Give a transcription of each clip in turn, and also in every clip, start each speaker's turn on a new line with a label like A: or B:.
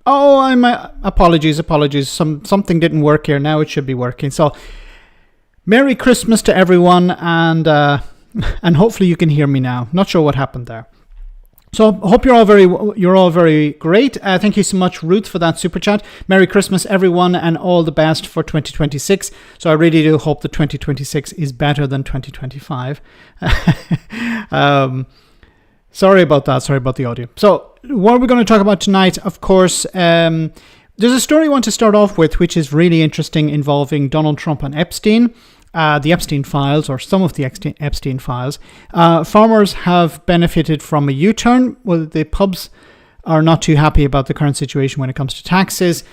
A: Oh, apologies. Something didn't work here. Now it should be working. So, Merry Christmas to everyone, and hopefully you can hear me now. Not sure what happened there. So, hope you're all very great. Thank you so much, Ruth, for that super chat. Merry Christmas, everyone, and all the best for 2026. So, I really do hope that 2026 is better than 2025. Sorry about that. Sorry about the audio. So, what we're going to talk about tonight, of course, there's a story I want to start off with, which is really interesting, involving Donald Trump and Epstein, the Epstein files, or some of the Epstein files. Farmers have benefited from a U-turn. Well, the pubs are not too happy about the current situation when it comes to taxes.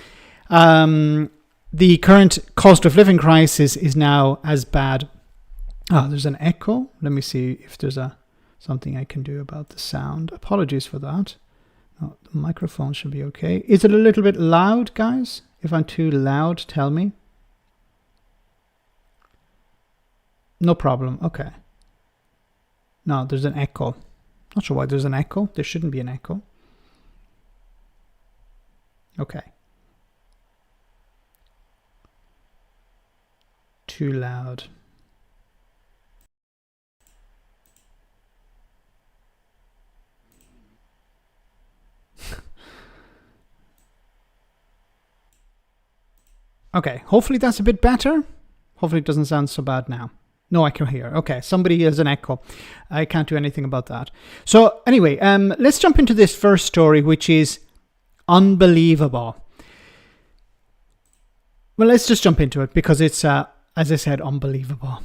A: The current cost of living crisis is now as bad. There's an echo. Let me see if there's something I can do about the sound. Apologies for that. No, the microphone should be okay. Is it a little bit loud, guys? If I'm too loud, tell me. No problem. Okay. No, there's an echo. Not sure why there's an echo. There shouldn't be an echo. Okay. Too loud. Okay, hopefully that's a bit better. Hopefully it doesn't sound so bad now. No, I can hear. Okay, somebody has an echo. I can't do anything about that. So anyway, let's jump into this first story, which is unbelievable. Well, let's just jump into it because it's, as I said, unbelievable.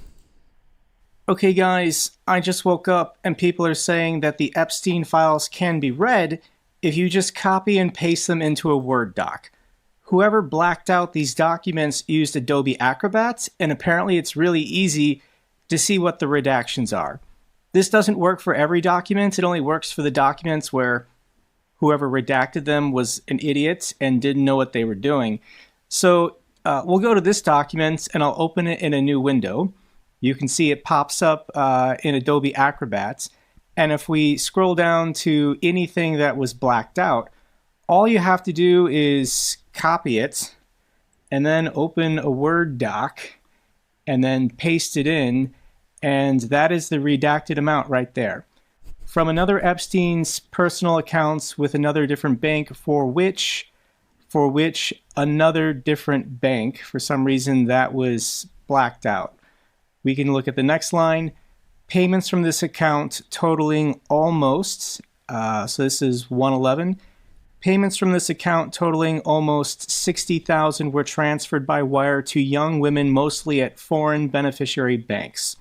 B: Okay, guys, I just woke up and people are saying that the Epstein files can be read if you just copy and paste them into a Word doc. Whoever blacked out these documents used Adobe Acrobat, and apparently it's really easy to see what the redactions are. This doesn't work for every document. It only works for the documents where whoever redacted them was an idiot and didn't know what they were doing. So we'll go to this document and I'll open it in a new window. You can see it pops up in Adobe Acrobat. And if we scroll down to anything that was blacked out, all you have to do is copy it and then open a Word doc and then paste it in, and that is the redacted amount right there. From another Epstein's personal accounts with another different bank for which another different bank, for some reason that was blacked out. We can look at the next line. Payments from this account totaling almost, so this is 111. Payments from this account totaling almost $60,000 were transferred by wire to young women, mostly at foreign beneficiary banks.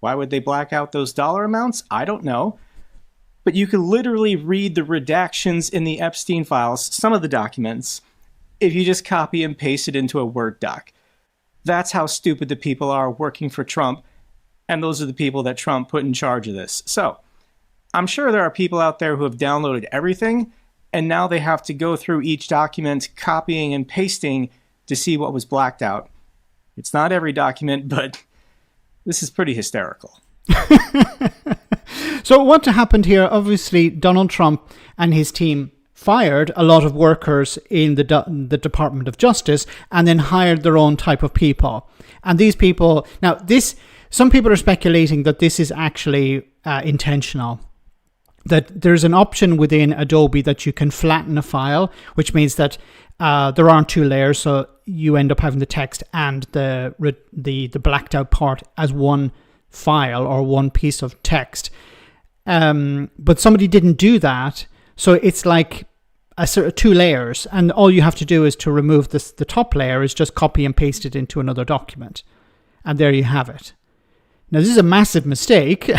B: Why would they black out those dollar amounts? I don't know. But you can literally read the redactions in the Epstein files, some of the documents, if you just copy and paste it into a Word doc. That's how stupid the people are working for Trump, and those are the people that Trump put in charge of this. So, I'm sure there are people out there who have downloaded everything, and now they have to go through each document, copying and pasting to see what was blacked out. It's not every document, but this is pretty hysterical.
A: So what happened here, obviously, Donald Trump and his team fired a lot of workers in the Department of Justice and then hired their own type of people. And these people, now some people are speculating that this is actually intentional. That there's an option within Adobe that you can flatten a file, which means that there aren't two layers, so you end up having the text and the blacked out part as one file or one piece of text. But somebody didn't do that, so it's like a sort of two layers, and all you have to do is to remove the top layer is just copy and paste it into another document, and there you have it. Now, this is a massive mistake.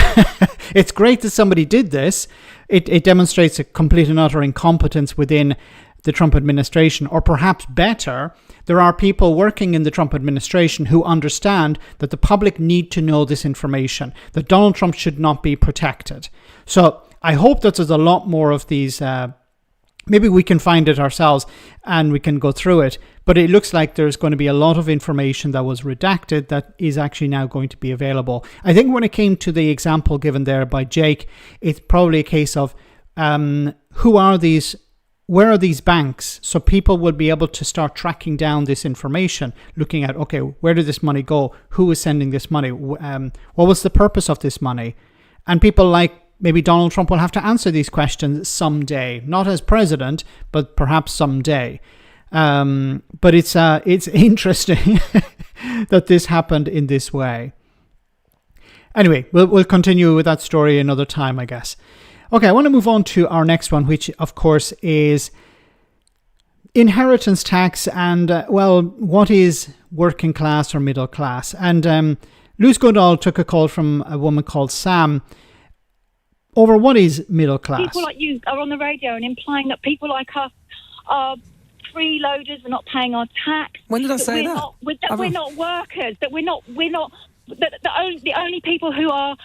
A: It's great that somebody did this. It demonstrates a complete and utter incompetence within the Trump administration, or perhaps better, there are people working in the Trump administration who understand that the public need to know this information, that Donald Trump should not be protected. So I hope that there's a lot more of these. Maybe we can find it ourselves and we can go through it. But it looks like there's going to be a lot of information that was redacted that is actually now going to be available. I think when it came to the example given there by Jake, it's probably a case of who are these where are these banks? So people will be able to start tracking down this information, looking at, okay, where did this money go? Who is sending this money? What was the purpose of this money? And people like maybe Donald Trump will have to answer these questions someday, not as president, but perhaps someday. But it's interesting that this happened in this way. Anyway, we'll continue with that story another time, I guess. Okay, I want to move on to our next one, which of course is inheritance tax and, what is working class or middle class? And Luz Goodall took a call from a woman called Sam over what is middle class.
C: People like you are on the radio and implying that people like us are freeloaders, we're not paying our tax.
D: When did I say that?
C: We're not workers, that we're not the only people who are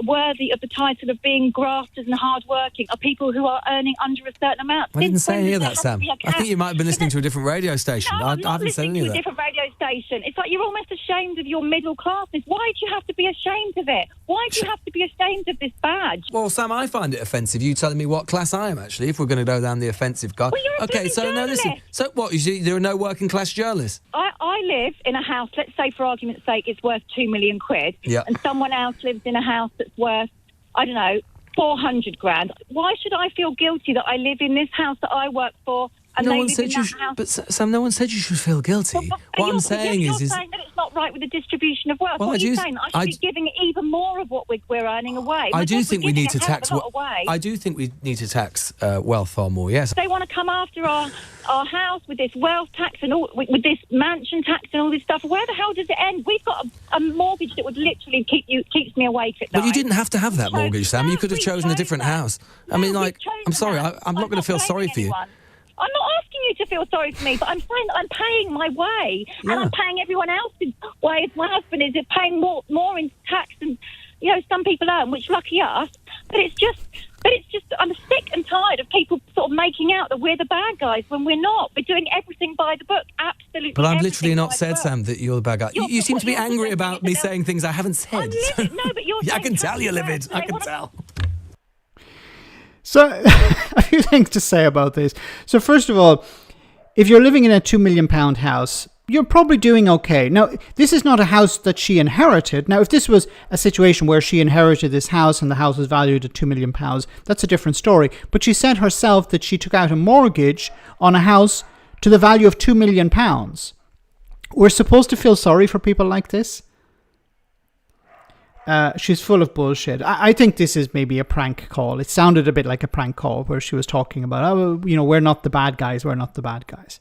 C: worthy of the title of being grafters and hardworking are people who are earning under a certain amount.
D: I didn't say any of that, Sam. I think you might have been listening to a different radio station.
C: No,
D: I
C: I'm not
D: haven't said
C: listening
D: any
C: to
D: of
C: a
D: that.
C: different radio station. It's like you're almost ashamed of your middle classness. Why do you have to be ashamed of it? Why do you have to be ashamed of this badge?
D: Well, Sam, I find it offensive you telling me what class I am, actually, if we're going to go down the offensive card.
C: Well, you're a
D: okay,
C: bloody
D: so now listen.
C: journalist.
D: So what, you see, there are no working class journalists?
C: I live in a house, let's say for argument's sake, it's worth 2 million quid.
D: Yeah.
C: And someone else lives in a house that's worth, I don't know, 400 grand. Why should I feel guilty that I live in this house that I work for and
D: No
C: they
D: one
C: live
D: said
C: in
D: you
C: that
D: should,
C: house?
D: but Sam, no one said you should feel guilty.
C: But
D: What I'm saying
C: you're
D: is
C: saying that it's not right with the distribution of wealth.
D: Well,
C: What
D: I
C: are you
D: do-
C: saying? That I should be giving even more of what we're earning away.
D: I
C: My
D: do
C: God,
D: think
C: we're
D: we
C: giving
D: need to
C: a hell of
D: tax.
C: a lot away.
D: I do think we need to tax wealth far more. Yes.
C: They want to come after our house with this wealth tax and all, with this mansion tax and all this stuff. Where the hell does it end? We've got a mortgage that would literally keeps me awake at night.
D: But you didn't have to have that
C: So-
D: mortgage, Sam.
C: No,
D: You could have
C: we
D: chosen a
C: chose
D: different
C: that.
D: house. I
C: No,
D: mean,
C: we
D: like,
C: chose
D: I'm sorry.
C: that.
D: I'm not going to feel sorry
C: blaming
D: for you.
C: anyone. I'm not asking you to feel sorry for me, but I'm saying that I'm paying my way,
D: Yeah.
C: and I'm paying everyone else's way. My husband is paying more in tax than some people earn, which lucky us. But it's just I'm sick and tired of people sort of making out that we're the bad guys when we're not. We're doing everything by the book, absolutely.
D: But I've
C: everything
D: literally not
C: by the
D: said,
C: book.
D: Sam, that you're the bad guy. You seem to be
C: you're
D: angry about me
C: presenting
D: saying things I haven't
C: I'm
D: said.
C: livid. No, but you're
D: Yeah, I
C: saying
D: can tell you're
C: tax
D: livid.
C: is
D: I
C: they
D: can
C: wanna-
D: tell.
A: So a few things to say about this. So first of all, if you're living in a £2 million house, you're probably doing okay. Now, this is not a house that she inherited. Now, if this was a situation where she inherited this house and the house was valued at £2 million, that's a different story. But she said herself that she took out a mortgage on a house to the value of £2 million. We're supposed to feel sorry for people like this? She's full of bullshit. I think this is maybe a prank call. It sounded a bit like a prank call where she was talking about, we're not the bad guys. We're not the bad guys.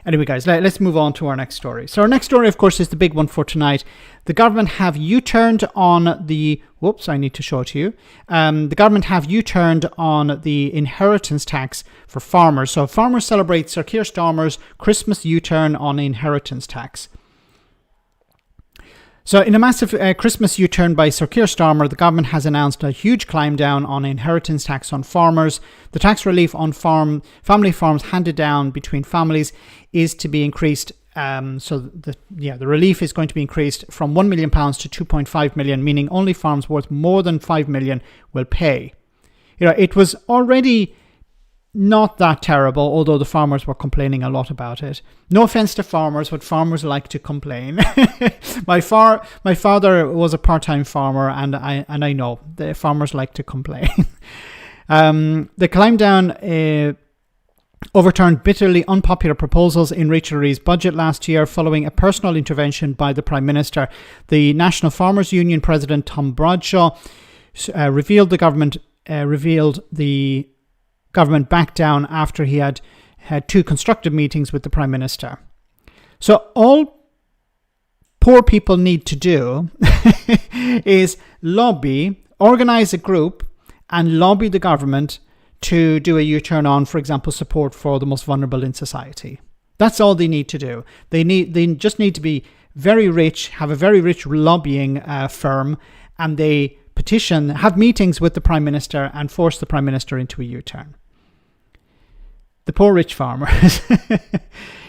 A: Anyway, guys, let's move on to our next story. So our next story, of course, is the big one for tonight. The government have U-turned on the... Whoops, I need to show it to you. The government have U-turned on the inheritance tax for farmers. So farmers celebrate Sir Keir Starmer's Christmas U-turn on inheritance tax. So in a massive Christmas U-turn by Sir Keir Starmer, the government has announced a huge climb down on inheritance tax on farmers. The tax relief on family farms handed down between families is to be increased. So the relief is going to be increased from £1 million to £2.5 million, meaning only farms worth more than £5 million will pay. It was already not that terrible, although the farmers were complaining a lot about it. No offense to farmers, but farmers like to complain. My father was a part-time farmer, and I know the farmers like to complain. The climb down overturned bitterly unpopular proposals in Rachel Reeves' budget last year following a personal intervention by the Prime Minister. The National Farmers Union President Tom Bradshaw revealed the government backed down after he had two constructive meetings with the Prime Minister. So all poor people need to do is organise a group and lobby the government to do a U-turn on, for example, support for the most vulnerable in society. That's all they need to do. They just need to be very rich, have a very rich lobbying firm, and they have meetings with the Prime Minister and force the Prime Minister into a U-turn. The poor rich farmers.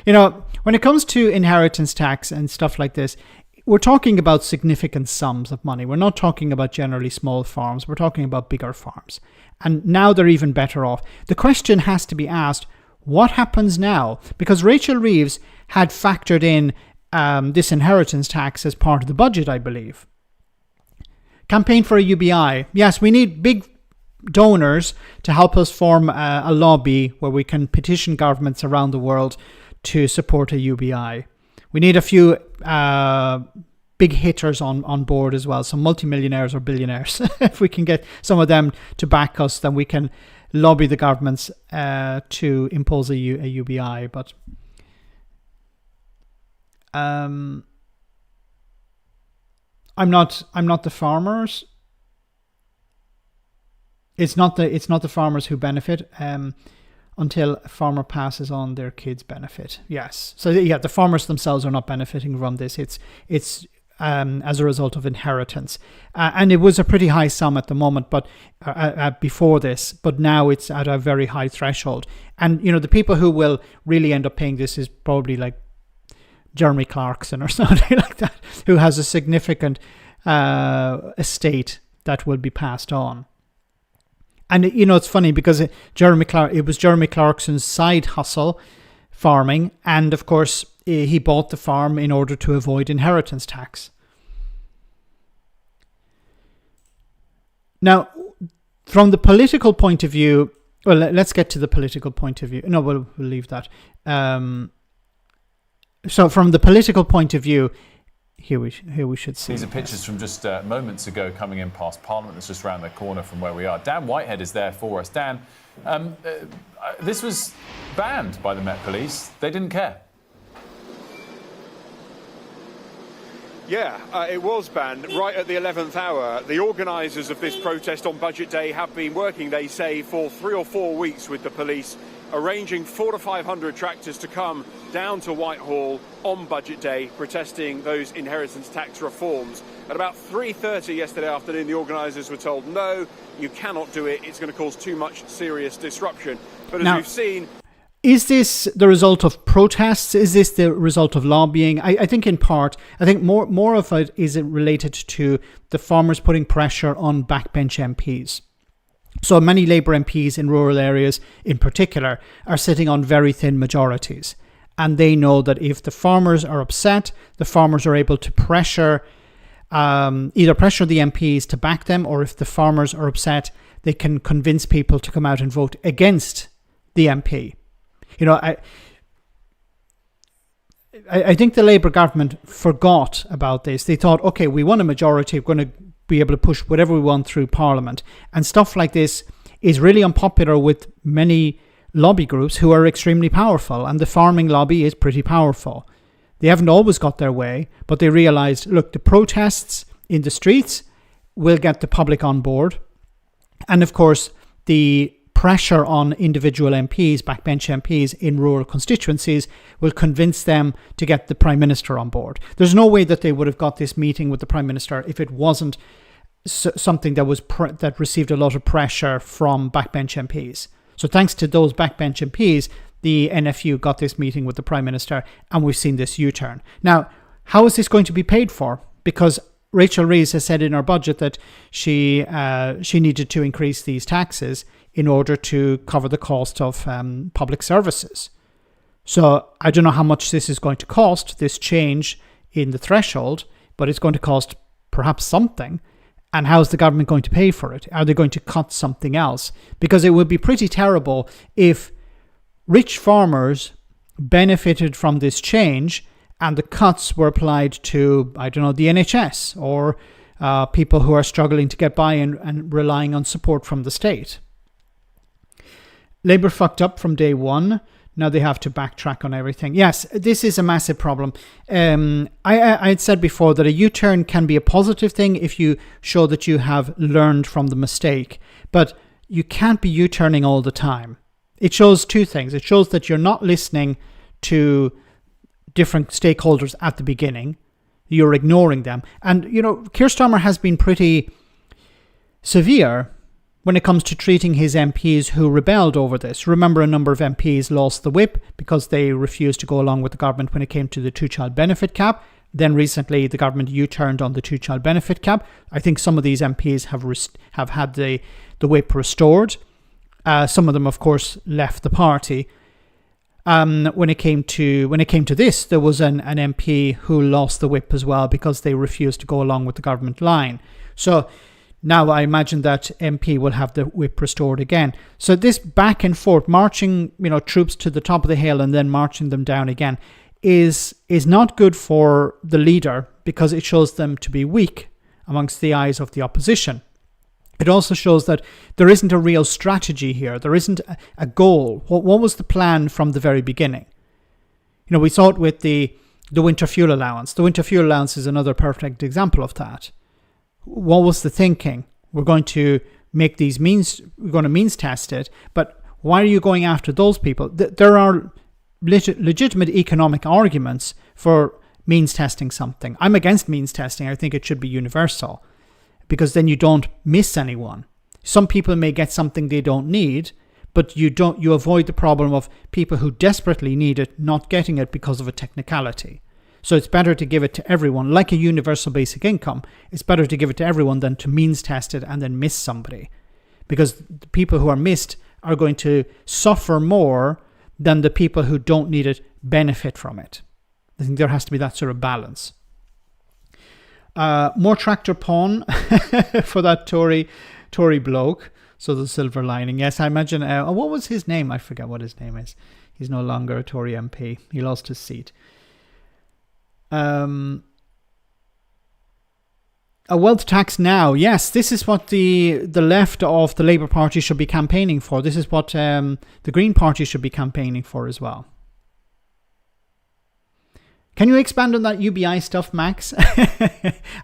A: When it comes to inheritance tax and stuff like this, we're talking about significant sums of money. We're not talking about generally small farms. We're talking about bigger farms. And now they're even better off. The question has to be asked, what happens now? Because Rachel Reeves had factored in this inheritance tax as part of the budget, I believe. Campaign for a UBI. Yes, we need big donors to help us form a lobby where we can petition governments around the world to support a UBI. We need a few big hitters on board as well, some multimillionaires or billionaires. If we can get some of them to back us, then we can lobby the governments to impose a UBI. But I'm not the farmers. It's not the farmers who benefit. Until a farmer passes on, their kids benefit. Yes. So yeah, the farmers themselves are not benefiting from this. It's as a result of inheritance. And it was a pretty high sum at the moment, but before this, but now it's at a very high threshold. And, the people who will really end up paying this is probably like Jeremy Clarkson or something like that, who has a significant estate that will be passed on. And, it's funny because it was Jeremy Clarkson's side hustle, farming. And, of course, he bought the farm in order to avoid inheritance tax. Now, from the political point of view, well, let's get to the political point of view. No, we'll leave that. So from the political point of view, here we should see.
E: These are pictures from just moments ago coming in past Parliament. That's just around the corner from where we are. Dan Whitehead is there for us. Dan, this was banned by the Met Police. They didn't care.
F: Yeah, it was banned right at the 11th hour. The organisers of this protest on Budget Day have been working, they say, for 3 or 4 weeks with the police, arranging 400 to 500 tractors to come down to Whitehall on Budget Day, protesting those inheritance tax reforms. At about 3:30 yesterday afternoon, the organisers were told, no, you cannot do it. It's going to cause too much serious disruption. But as we've seen...
A: Is this the result of protests? Is this the result of lobbying? I think in part, I think more of it is related to the farmers putting pressure on backbench MPs. So many Labour MPs in rural areas in particular are sitting on very thin majorities. And they know that if the farmers are upset, the farmers are able to either pressure the MPs to back them, or if the farmers are upset, they can convince people to come out and vote against the MP. I think the Labour government forgot about this. They thought, okay, we won a majority, we're going to be able to push whatever we want through Parliament. And stuff like this is really unpopular with many lobby groups who are extremely powerful. And the farming lobby is pretty powerful. They haven't always got their way, but they realised, look, the protests in the streets will get the public on board. And of course, the pressure on individual MPs, backbench MPs in rural constituencies will convince them to get the Prime Minister on board. There's no way that they would have got this meeting with the Prime Minister if it wasn't something that was that received a lot of pressure from backbench MPs. So thanks to those backbench MPs, the NFU got this meeting with the Prime Minister, and we've seen this U-turn. Now, how is this going to be paid for? Because Rachel Reeves has said in her budget that she needed to increase these taxes in order to cover the cost of public services. So I don't know how much this is going to cost, this change in the threshold, but it's going to cost perhaps something. And how's the government going to pay for it? Are they going to cut something else? Because it would be pretty terrible if rich farmers benefited from this change and the cuts were applied to, I don't know, the NHS or people who are struggling to get by and relying on support from the state. Labour fucked up from day one. Now they have to backtrack on everything. Yes, this is a massive problem. I had said before that a U-turn can be a positive thing if you show that you have learned from the mistake. But you can't be U-turning all the time. It shows two things. It shows that you're not listening to different stakeholders at the beginning. You're ignoring them. And, Keir Starmer has been pretty severe when it comes to treating his MPs who rebelled over this. Remember, a number of MPs lost the whip because they refused to go along with the government when it came to the two-child benefit cap. Then recently, the government U-turned on the two-child benefit cap. I think some of these MPs have had the whip restored. Some of them, of course, left the party. When it came to this, there was an MP who lost the whip as well because they refused to go along with the government line. So now I imagine that MP will have the whip restored again. So this back and forth, marching, troops to the top of the hill and then marching them down again, is not good for the leader because it shows them to be weak amongst the eyes of the opposition. It also shows that there isn't a real strategy here. There isn't a goal. What was the plan from the very beginning? We saw it with the winter fuel allowance. The winter fuel allowance is another perfect example of that. What was the thinking? We're going to make these we're going to means test it, but why are you going after those people? There are legitimate economic arguments for means testing something. I'm against means testing. I think it should be universal, because then you don't miss anyone. Some people may get something they don't need, but you avoid the problem of people who desperately need it not getting it because of a technicality. So it's better to give it to everyone, like a universal basic income. It's better to give it to everyone than to means test it and then miss somebody, because the people who are missed are going to suffer more than the people who don't need it benefit from it. I think there has to be that sort of balance. More tractor pawn for that Tory bloke. So the silver lining. Yes, I imagine. What was his name? I forget what his name is. He's no longer a Tory MP. He lost his seat. A wealth tax now. Yes, this is what the left of the Labour Party should be campaigning for. This is what the Green Party should be campaigning for as well. Can you expand on that UBI stuff, Max?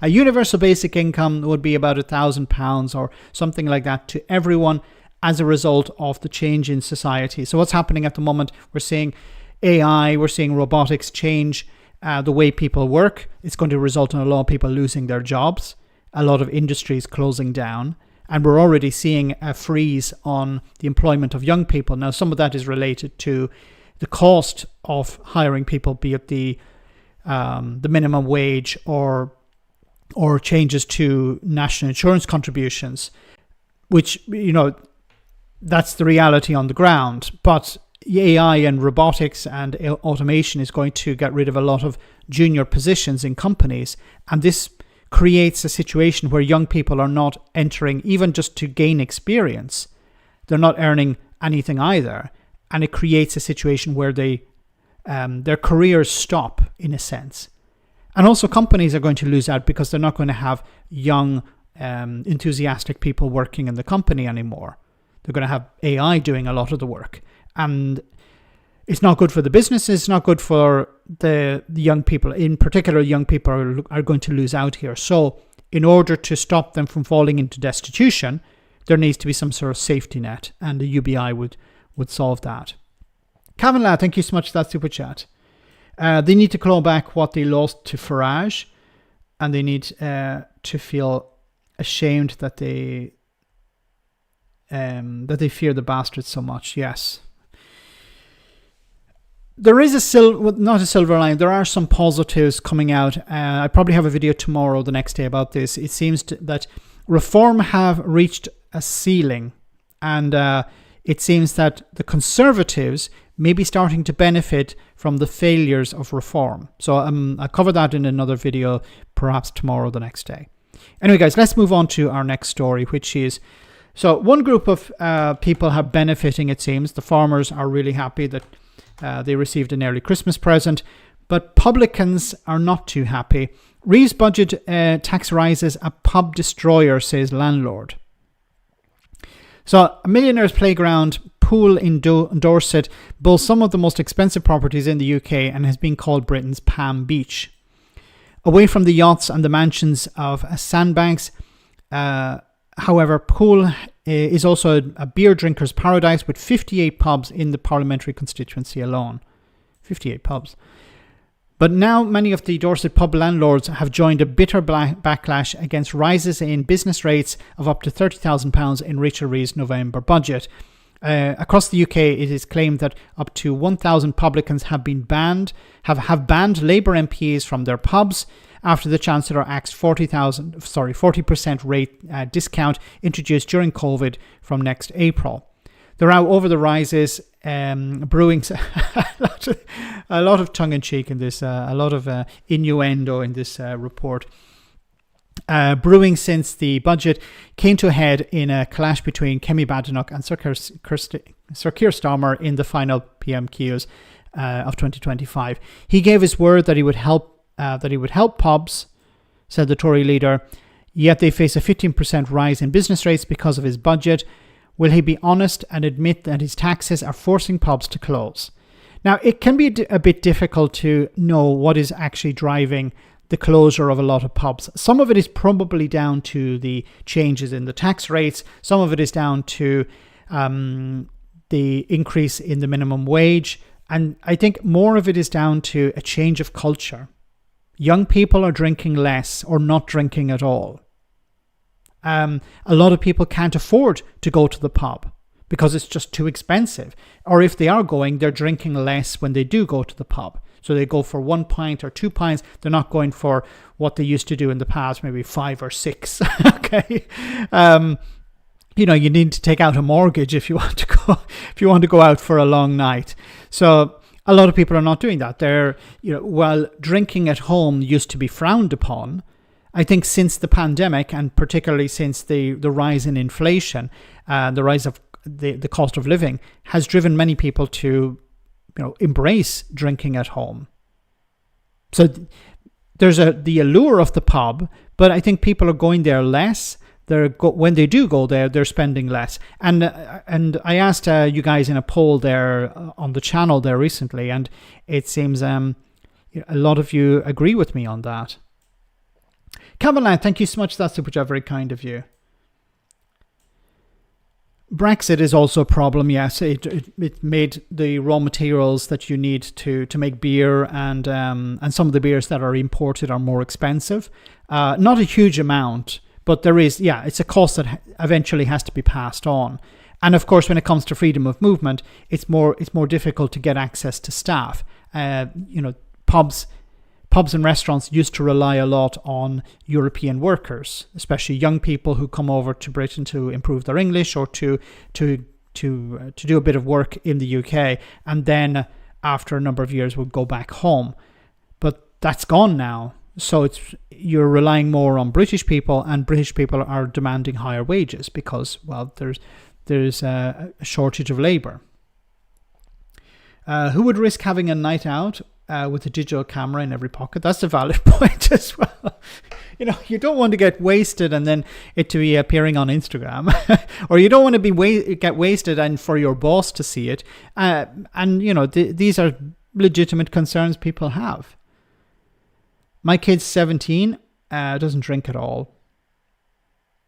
A: A universal basic income would be about £1,000 or something like that to everyone as a result of the change in society. So what's happening at the moment, we're seeing AI, we're seeing robotics change the way people work. It's going to result in a lot of people losing their jobs, a lot of industries closing down, and we're already seeing a freeze on the employment of young people. Now, some of that is related to the cost of hiring people, be it the minimum wage or changes to national insurance contributions, which, that's the reality on the ground. But AI and robotics and automation is going to get rid of a lot of junior positions in companies. And this creates a situation where young people are not entering even just to gain experience. They're not earning anything either. And it creates a situation where their careers stop, in a sense. And also companies are going to lose out because they're not going to have young, enthusiastic people working in the company anymore. They're going to have AI doing a lot of the work. And it's not good for the businesses, it's not good for the young people. In particular, young people are going to lose out here. So in order to stop them from falling into destitution, there needs to be some sort of safety net, and the UBI would solve that. Cavan, thank you so much for that super chat. They need to claw back what they lost to Farage, and they need to feel ashamed that they fear the bastards so much. Yes. There is not a silver line. There are some positives coming out. I probably have a video tomorrow, the next day, about this. It seems that reform have reached a ceiling, and it seems that the Conservatives may be starting to benefit from the failures of reform. So I'll cover that in another video, perhaps tomorrow, the next day. Anyway, guys, let's move on to our next story, which is, so one group of people are benefiting, it seems. The farmers are really happy that they received an early Christmas present, but publicans are not too happy. Reeves budget tax rises a pub destroyer, says landlord. So a millionaire's playground pool in Dorset boasts some of the most expensive properties in the UK and has been called Britain's Palm Beach. Away from the yachts and the mansions of sandbanks, however, Poole is also a beer drinker's paradise with 58 pubs in the parliamentary constituency alone. 58 pubs. But now many of the Dorset pub landlords have joined a bitter backlash against rises in business rates of up to £30,000 in Rachel Reeves' November budget. Across the UK, it is claimed that up to 1,000 publicans have been banned, have banned Labour MPs from their pubs after the Chancellor axed 40% rate discount introduced during COVID from next April. The row over the rises, brewing a lot of tongue-in-cheek in this, a lot of innuendo in this report. Brewing since the budget came to a head in a clash between Kemi Badenoch and Sir Keir Starmer in the final PMQs of 2025. He gave his word that he would help pubs, said the Tory leader, yet they face a 15% rise in business rates because of his budget. Will he be honest and admit that his taxes are forcing pubs to close? Now, it can be a bit difficult to know what is actually driving the closure of a lot of pubs. Some of it is probably down to the changes in the tax rates. Some of it is down to the increase in the minimum wage. And I think more of it is down to a change of culture. Young people are drinking less or not drinking at all. A lot of people can't afford to go to the pub because it's just too expensive. Or if they are going, they're drinking less when they do go to the pub. So they go for 1 pint or 2 pints. They're not going for what they used to do in the past, maybe 5 or 6. Okay. You need to take out a mortgage if you want to go out for a long night. So a lot of people are not doing that. They're, while drinking at home used to be frowned upon, I think since the pandemic, and particularly since the rise in inflation, the rise of the cost of living has driven many people to embrace drinking at home. So there's the allure of the pub, but I think people are going there less. When they do go there, they're spending less. And I asked you guys in a poll there on the channel there recently, and it seems a lot of you agree with me on that. Cameron, thank you so much. That's super very kind of you. Brexit is also a problem, yes. It made the raw materials that you need to make beer and some of the beers that are imported are more expensive. Not a huge amount, but there is, it's a cost that eventually has to be passed on. And of course, when it comes to freedom of movement, it's more difficult to get access to staff. Pubs and restaurants used to rely a lot on European workers, especially young people who come over to Britain to improve their English or to do a bit of work in the UK, and then after a number of years would go back home. But that's gone now. So you're relying more on British people, and British people are demanding higher wages because, well, there's a shortage of labour. Who would risk having a night out with a digital camera in every pocket? That's a valid point as well. You don't want to get wasted and then it to be appearing on Instagram, or you don't want to get wasted and for your boss to see it. These are legitimate concerns people have. My kid's 17, doesn't drink at all.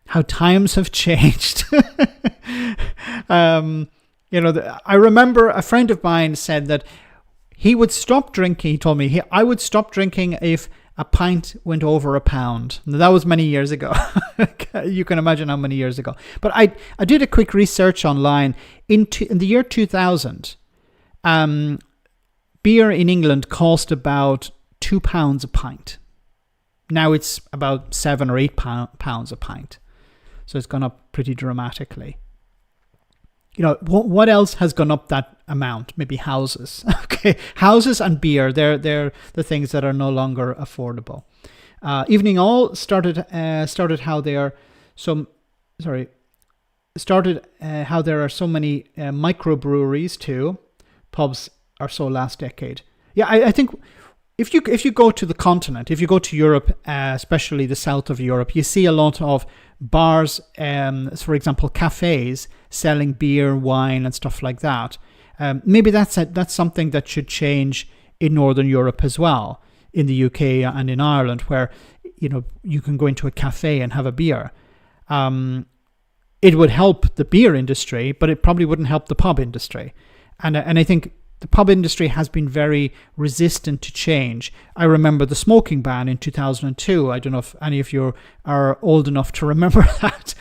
A: How times have changed. I remember a friend of mine said that he would stop drinking. He told me, I would stop drinking if a pint went over £1. Now, that was many years ago. You can imagine how many years ago. But I did a quick research online. In the year 2000, beer in England cost about £2 a pint. Now it's about £7 or £8 a pint. So it's gone up pretty dramatically. What else has gone up that amount? Maybe houses. Okay, houses and beer. They're the things that are no longer affordable. Evening All started how there are so many microbreweries too. Pubs are so last decade. Yeah, I think if you go to the continent, if you go to Europe, especially the south of Europe, you see a lot of bars, for example, cafes selling beer, wine, and stuff like that. Maybe that's something that should change in Northern Europe as well, in the UK and in Ireland, where you can go into a cafe and have a beer. It would help the beer industry, but it probably wouldn't help the pub industry. And I think the pub industry has been very resistant to change. I remember the smoking ban in 2002. I don't know if any of you are old enough to remember that.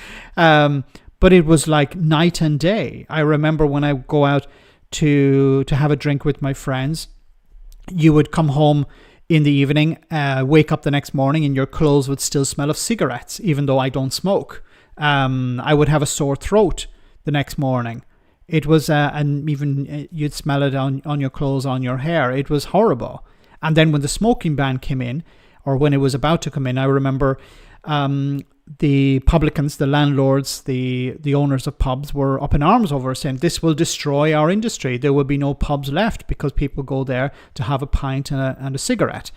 A: but it was like night and day. I remember when I go out to have a drink with my friends, you would come home in the evening, wake up the next morning, and your clothes would still smell of cigarettes, even though I don't smoke. I would have a sore throat the next morning. It was, and even you'd smell it on your clothes, on your hair. It was horrible. And then when the smoking ban came in, or when it was about to come in, I remember the publicans, the landlords, the owners of pubs were up in arms over, saying this will destroy our industry. There will be no pubs left because people go there to have a pint and a cigarette.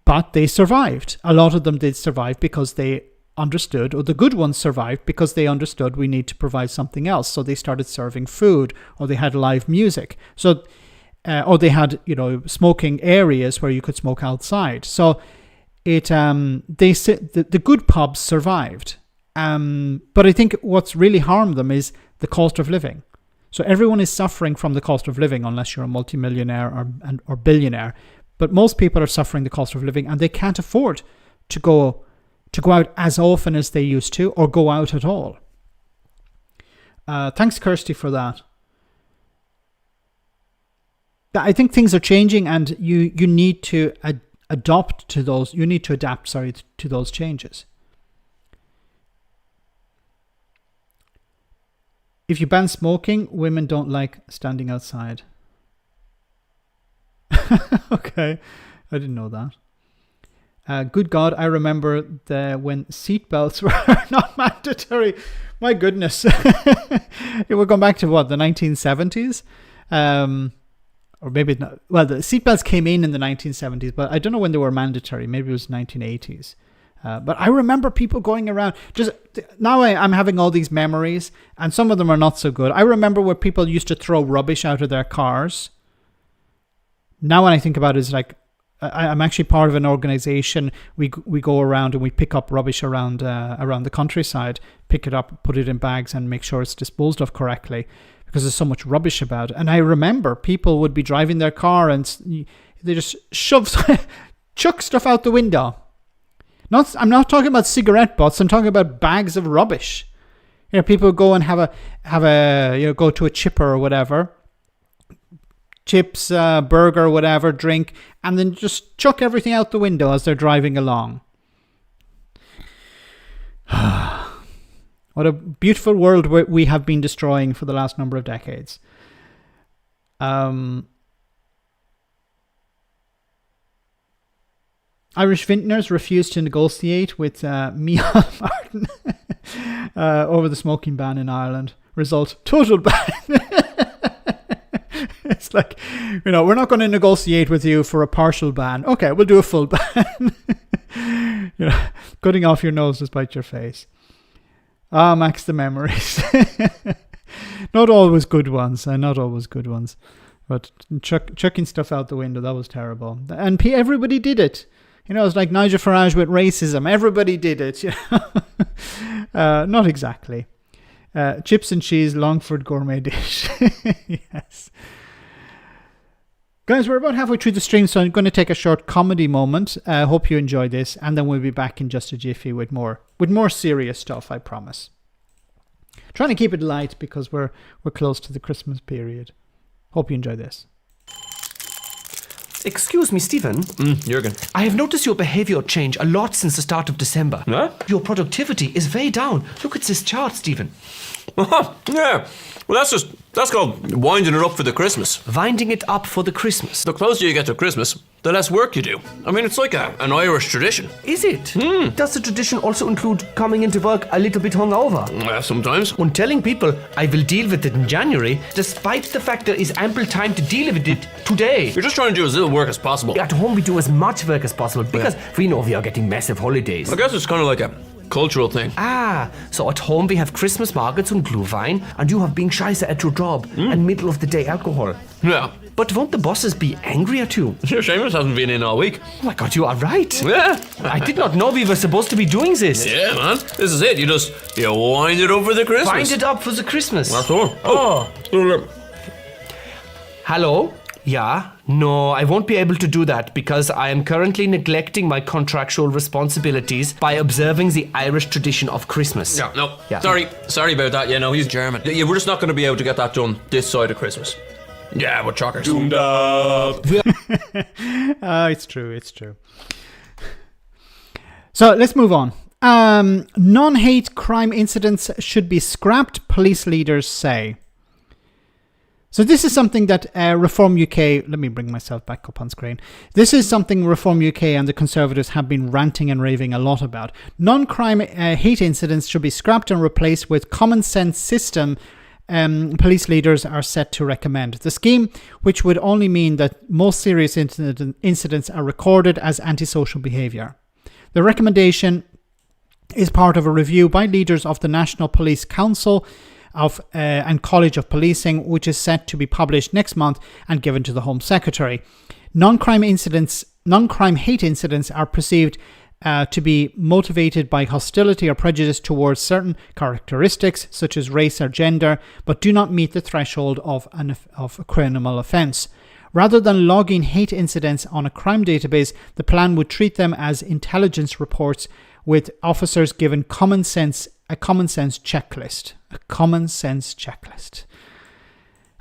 A: But they survived. A lot of them did survive because they understood, or the good ones survived because they understood we need to provide something else. So they started serving food, or they had live music. So, or they had, smoking areas where you could smoke outside. So the good pubs survived. But I think what's really harmed them is the cost of living. So everyone is suffering from the cost of living, unless you're a multimillionaire or billionaire. But most people are suffering the cost of living, and they can't afford to go out as often as they used to, or go out at all. Thanks, Kirsty, for that. I think things are changing, and you need to adapt to those. You need to adapt, to those changes. If you ban smoking, women don't like standing outside. Okay, I didn't know that. Good God, I remember when seatbelts were not mandatory. My goodness. We're going back to what, the 1970s? Or maybe not. Well, the seatbelts came in the 1970s, but I don't know when they were mandatory. Maybe it was 1980s. But I remember people going around. Just now I'm having all these memories, and some of them are not so good. I remember where people used to throw rubbish out of their cars. Now when I think about it, it's like, I'm actually part of an organization. We go around and we pick up rubbish around the countryside, pick it up, put it in bags, and make sure it's disposed of correctly, because there's so much rubbish about it. And I remember people would be driving their car and they just chuck stuff out the window. I'm not talking about cigarette butts. I'm talking about bags of rubbish. People go and have a go to a chipper or whatever. Chips, burger, whatever, drink, and then just chuck everything out the window as they're driving along. What a beautiful world we have been destroying for the last number of decades. Irish vintners refused to negotiate with Micheál Martin over the smoking ban in Ireland. Result, total ban. It's like, we're not going to negotiate with you for a partial ban. Okay, we'll do a full ban. Cutting off your nose to spite your face. Max, the memories. Not always good ones. But chucking stuff out the window, that was terrible. And everybody did it. It's like Nigel Farage with racism. Everybody did it. Not exactly. Chips and cheese, Longford gourmet dish. Yes. Guys, we're about halfway through the stream, so I'm going to take a short comedy moment. Hope you enjoy this, and then we'll be back in just a jiffy with more serious stuff, I promise. Trying to keep it light because we're close to the Christmas period. Hope you enjoy this.
G: Excuse me, Stephen.
H: Jürgen.
G: I have noticed your behavior change a lot since the start of December.
H: Huh?
G: Your productivity is way down. Look at this chart, Stephen.
H: Yeah. Well, that's called winding it up for the Christmas.
G: Winding it up for the Christmas.
H: The closer you get to Christmas, the less work you do. I mean, it's like an Irish tradition.
G: Is it? Does the tradition also include coming into work a little bit hungover?
H: Sometimes.
G: And telling people I will deal with it in January, despite the fact there is ample time to deal with it today.
H: You're just trying to do as little work as possible.
G: At home we do as much work as possible because we know we are getting massive holidays.
H: I guess it's kind of like a cultural thing.
G: So at home we have Christmas markets and Glühwein, and you have being scheiße at your job and middle of the day alcohol.
H: Yeah.
G: But won't the bosses be angry at you?
H: Seamus hasn't been in all week.
G: Oh my God, you are right.
H: Yeah.
G: I did not know we were supposed to be doing this.
H: Yeah, man. This is it. You wind it up for the Christmas.
G: Wind it up for the Christmas.
H: That's all.
G: Oh. Hello? Yeah, no, I won't be able to do that because I am currently neglecting my contractual responsibilities by observing the Irish tradition of Christmas.
H: No.
G: Yeah.
H: Sorry about that. He's German. Yeah, we're just not going to be able to get that done this side of Christmas. Yeah, we're chockers. Doomed up.
A: It's true. So let's move on. Non-hate crime incidents should be scrapped, police leaders say. So this is something that Reform UK... Let me bring myself back up on screen. This is something Reform UK and the Conservatives have been ranting and raving a lot about. Non-crime hate incidents should be scrapped and replaced with common sense system police leaders are set to recommend. The scheme, which would only mean that most serious incidents are recorded as antisocial behaviour. The recommendation is part of a review by leaders of the National Police Council and College of Policing, which is set to be published next month and given to the Home Secretary. Non-crime hate incidents are perceived to be motivated by hostility or prejudice towards certain characteristics, such as race or gender, but do not meet the threshold of a criminal offence. Rather than logging hate incidents on a crime database, the plan would treat them as intelligence reports, with officers given a common sense checklist.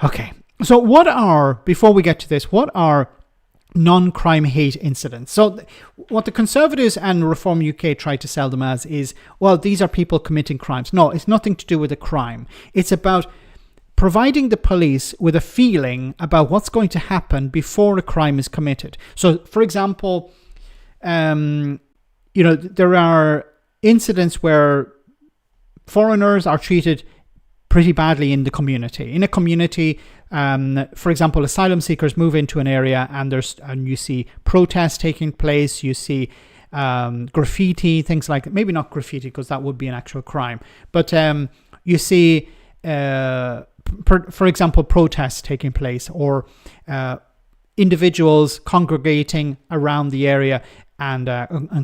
A: Okay, so before we get to this, what are non-crime hate incidents? So what the Conservatives and Reform UK try to sell them as is, well, these are people committing crimes. No, it's nothing to do with a crime. It's about providing the police with a feeling about what's going to happen before a crime is committed. So, for example, there are incidents where foreigners are treated pretty badly in the community. In a community, for example, asylum seekers move into an area and you see protests taking place, you see graffiti, things like that. Maybe not graffiti because that would be an actual crime, but you see, for example, protests taking place or individuals congregating around the area and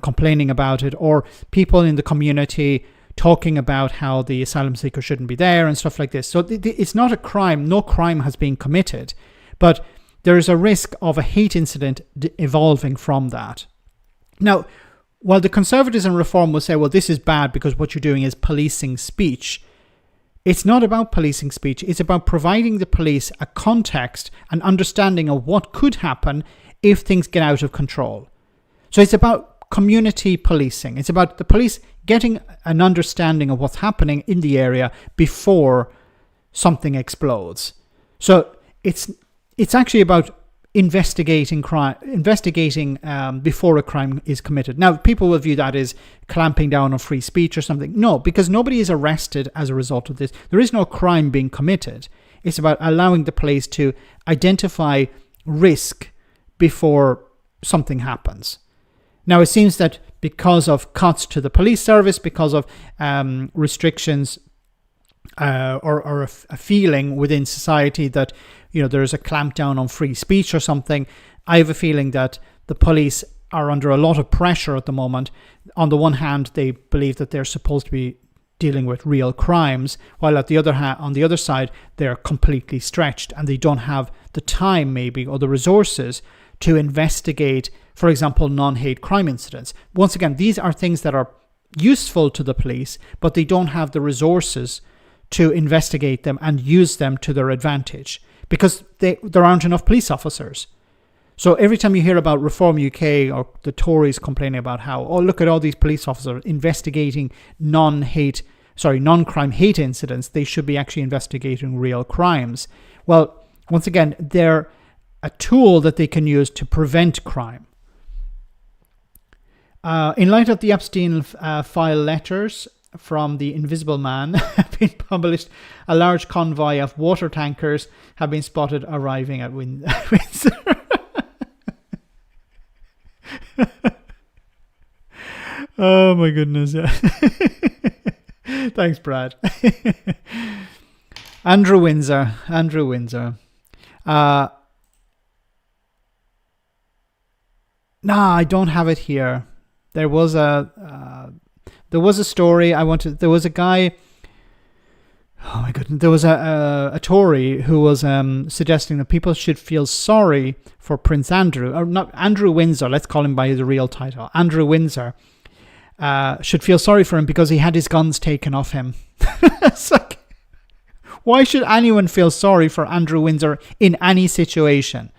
A: complaining about it, or people in the community talking about how the asylum seeker shouldn't be there and stuff like this. So it's not a crime. No crime has been committed, but there is a risk of a hate incident evolving from that. Now, while the Conservatives and Reform will say, well, this is bad because what you're doing is policing speech, it's not about policing speech. It's about providing the police a context, an understanding of what could happen if things get out of control. So it's about community policing. It's about the police getting an understanding of what's happening in the area before something explodes. So it's actually about investigating before a crime is committed. Now, people will view that as clamping down on free speech or something. No, because nobody is arrested as a result of this. There is no crime being committed. It's about allowing the police to identify risk before something happens. Now, it seems that because of cuts to the police service, because of restrictions or a feeling within society that, there is a clampdown on free speech or something, I have a feeling that the police are under a lot of pressure at the moment. On the one hand, they believe that they're supposed to be dealing with real crimes, while on the other side, they're completely stretched and they don't have the time maybe or the resources to investigate, for example, non-hate crime incidents. Once again, these are things that are useful to the police, but they don't have the resources to investigate them and use them to their advantage because there aren't enough police officers. So every time you hear about Reform UK or the Tories complaining about how, look at all these police officers investigating non-crime hate incidents, they should be actually investigating real crimes. Well, once again, they're a tool that they can use to prevent crime. In light of the Epstein file letters from the Invisible Man have been published, a large convoy of water tankers have been spotted arriving at Windsor. Oh my goodness. Yeah. Thanks, Brad. Andrew Windsor. I don't have it here. There was a story I wanted. There was a guy Oh my goodness. There was a Tory who was suggesting that people should feel sorry for Prince Andrew, or not Andrew Windsor, let's call him by his real title. Andrew Windsor should feel sorry for him because he had his guns taken off him. It's like, why should anyone feel sorry for Andrew Windsor in any situation?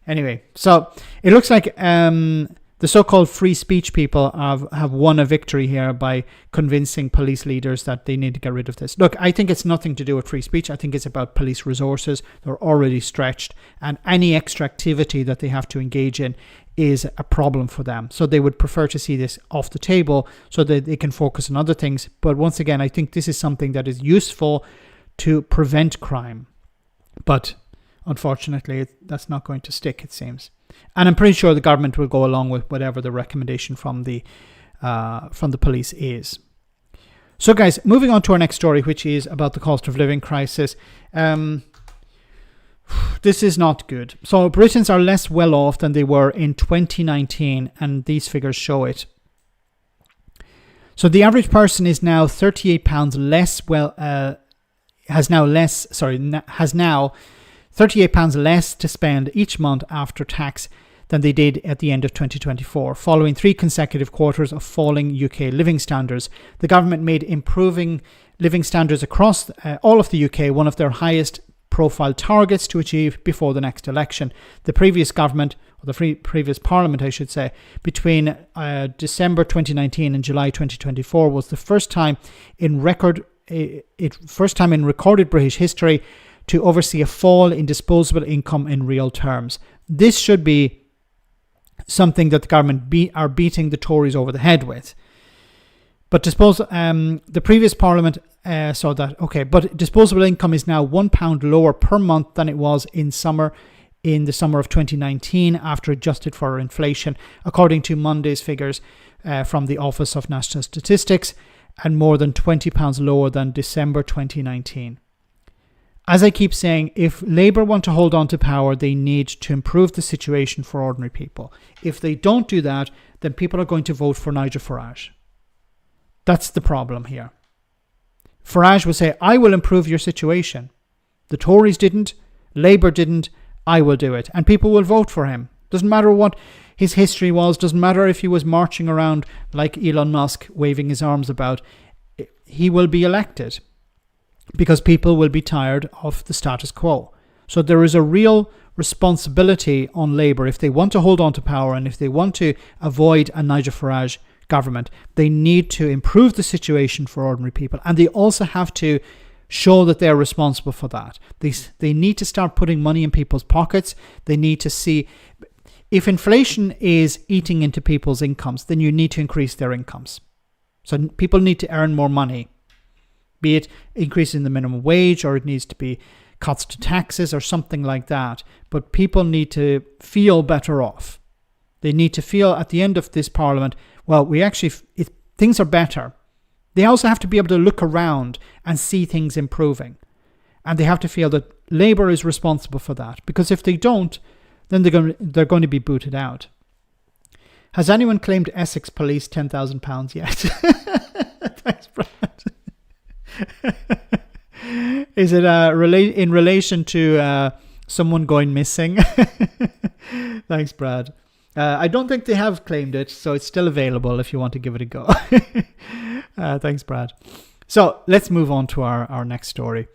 A: Anyway, so it looks like the so-called free speech people have won a victory here by convincing police leaders that they need to get rid of this. Look, I think it's nothing to do with free speech. I think it's about police resources. They're already stretched, and any extra activity that they have to engage in is a problem for them. So they would prefer to see this off the table so that they can focus on other things. But once again, I think this is something that is useful to prevent crime. But unfortunately, that's not going to stick, it seems. And I'm pretty sure the government will go along with whatever the recommendation from the police is. So guys, moving on to our next story, which is about the cost of living crisis. This is not good. So Britons are less well off than they were in 2019, and these figures show it. So the average person is now £38 less has now £38 less to spend each month after tax than they did at the end of 2024, following 3 consecutive quarters of falling UK living standards. The government made improving living standards across all of the UK one of their highest profile targets to achieve before the next election. The previous government, or the previous parliament, I should say, between December 2019 and July 2024 was the first time in recorded British history to oversee a fall in disposable income in real terms. This should be something that the government are beating the Tories over the head with. But the previous parliament saw that, okay, but disposable income is now £1 lower per month than it was in the summer of 2019 after adjusted for inflation, according to Monday's figures from the Office of National Statistics, and more than £20 lower than December 2019. As I keep saying, if Labour want to hold on to power, they need to improve the situation for ordinary people. If they don't do that, then people are going to vote for Nigel Farage. That's the problem here. Farage will say, I will improve your situation. The Tories didn't, Labour didn't, I will do it. And people will vote for him. Doesn't matter what his history was, doesn't matter if he was marching around like Elon Musk, waving his arms about, he will be elected. Because people will be tired of the status quo. So there is a real responsibility on Labour. If they want to hold on to power and if they want to avoid a Nigel Farage government, they need to improve the situation for ordinary people. And they also have to show that they're responsible for that. They need to start putting money in people's pockets. They need to see, if inflation is eating into people's incomes, then you need to increase their incomes. So people need to earn more money. Be it increasing the minimum wage, or it needs to be cuts to taxes or something like that. But people need to feel better off. They need to feel at the end of this parliament, well, things are better. They also have to be able to look around and see things improving. And they have to feel that Labour is responsible for that. Because if they don't, then they're going to be booted out. Has anyone claimed Essex Police £10,000 yet? Thanks, Brad. Is it in relation to someone going missing? Thanks, Brad. I don't think they have claimed it, so it's still available if you want to give it a go. Thanks, Brad. So let's move on to our next story.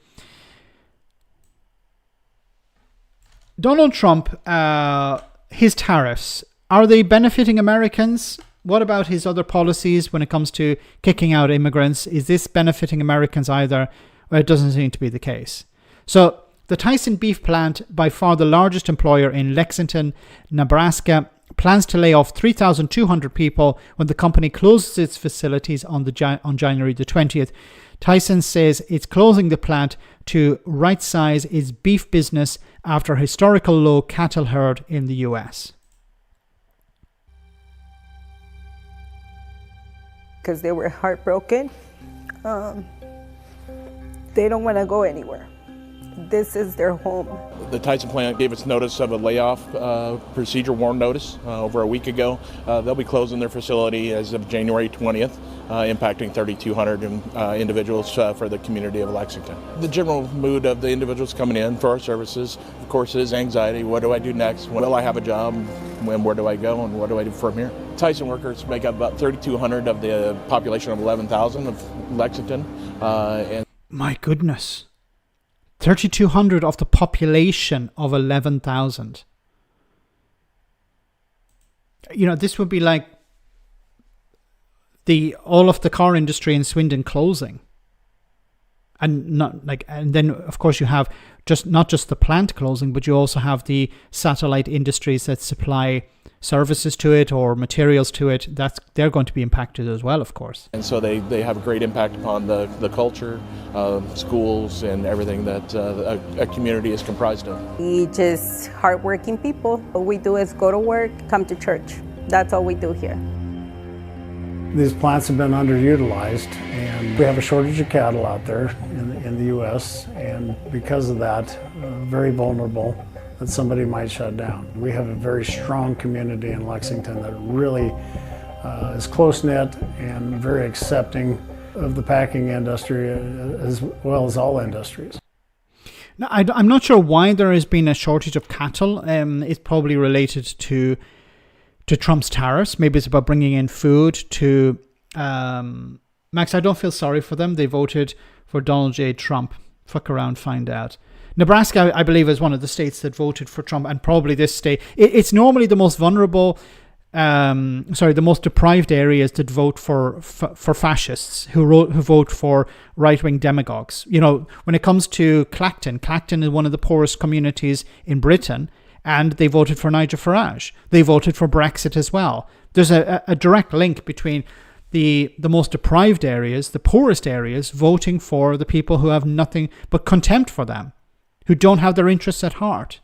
A: Donald Trump, his tariffs, are they benefiting Americans? What about his other policies when it comes to kicking out immigrants? Is this benefiting Americans either? Well, it doesn't seem to be the case. So the Tyson beef plant, by far the largest employer in Lexington, Nebraska, plans to lay off 3,200 people when the company closes its facilities on January the 20th. Tyson says it's closing the plant to right-size its beef business after a historical low cattle herd in the US.
I: Because they were heartbroken. They don't want to go anywhere. this is their home.
J: The Tyson plant gave us notice of a layoff procedure warn notice over a week ago. They'll be closing their facility as of January 20th, impacting 3,200 individuals for the community of Lexington. The general mood of the individuals coming in for our services, of course, is anxiety. What do I do next? Will I have a job? Where do I go? And what do I do from here? Tyson workers make up about 3,200 of the population of 11,000 of Lexington.
A: My goodness. 3,200 of the population of 11,000. You know, this would be like all of the car industry in Swindon closing. And then of course you have not just the plant closing, but you also have the satellite industries that supply services to it or materials to it. They're going to be impacted as well, of course.
J: And so they have a great impact upon the culture, schools, and everything that a community is comprised of.
I: We just hardworking people. What we do is go to work, come to church. That's all we do here.
K: These plants have been underutilized, and we have a shortage of cattle out there in the U.S., and because of that, very vulnerable that somebody might shut down. We have a very strong community in Lexington that really is close-knit and very accepting of the packing industry as well as all industries.
A: Now, I'm not sure why there has been a shortage of cattle. It's probably related to Trump's tariffs. Maybe it's about bringing in food to... Max, I don't feel sorry for them. They voted for Donald J. Trump. Fuck around, find out. Nebraska, I believe, is one of the states that voted for Trump, and probably this state. It's normally the most vulnerable, the most deprived areas that vote for fascists who vote for right-wing demagogues. You know, when it comes to Clacton is one of the poorest communities in Britain, and they voted for Nigel Farage. They voted for Brexit as well. There's a direct link between the most deprived areas, the poorest areas, voting for the people who have nothing but contempt for them, who don't have their interests at heart.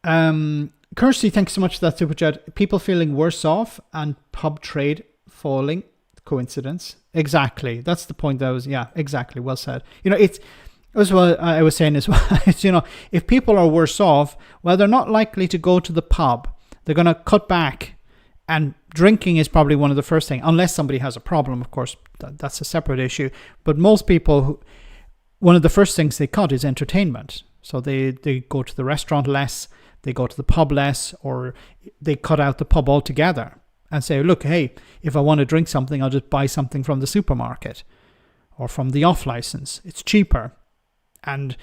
A: Kirsty, thanks so much for that super chat. People feeling worse off and pub trade falling. Coincidence? Exactly. That's the point exactly. Well said. You know, it's as well, I was saying as well, it's, you know, if people are worse off, well, they're not likely to go to the pub. They're going to cut back, and drinking is probably one of the first things, unless somebody has a problem, of course, that's a separate issue. But most people, one of the first things they cut is entertainment. So they go to the restaurant less, they go to the pub less, or they cut out the pub altogether and say, look, hey, if I want to drink something, I'll just buy something from the supermarket or from the off license. It's cheaper. And,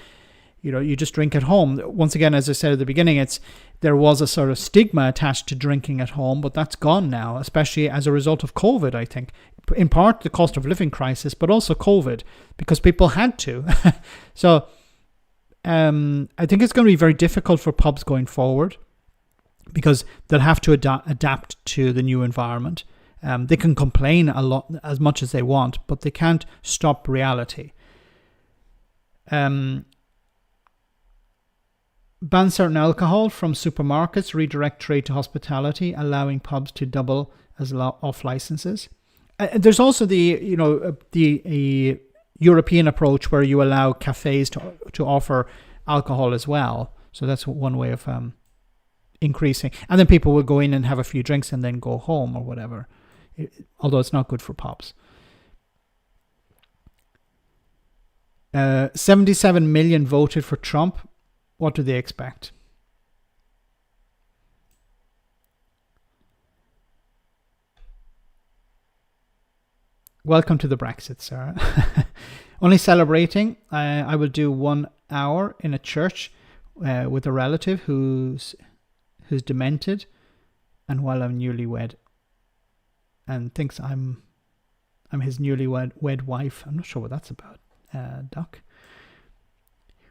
A: you know, you just drink at home. Once again, as I said at the beginning, there was a sort of stigma attached to drinking at home, but that's gone now, especially as a result of COVID, I think. In part, the cost of living crisis, but also COVID, because people had to. So I think it's going to be very difficult for pubs going forward, because they'll have to adapt to the new environment. They can complain a lot, as much as they want, but they can't stop reality. Ban certain alcohol from supermarkets, redirect trade to hospitality, allowing pubs to double as off licenses. There's also the European approach where you allow cafes to offer alcohol as well. So that's one way of increasing. And then people will go in and have a few drinks and then go home or whatever. Although it's not good for pubs. 77 million voted for Trump. What do they expect? Welcome to the Brexit, Sarah. Only celebrating. I will do 1 hour in a church with a relative who's demented, and while I'm newlywed, and thinks I'm his newlywed wife. I'm not sure what that's about. Doc.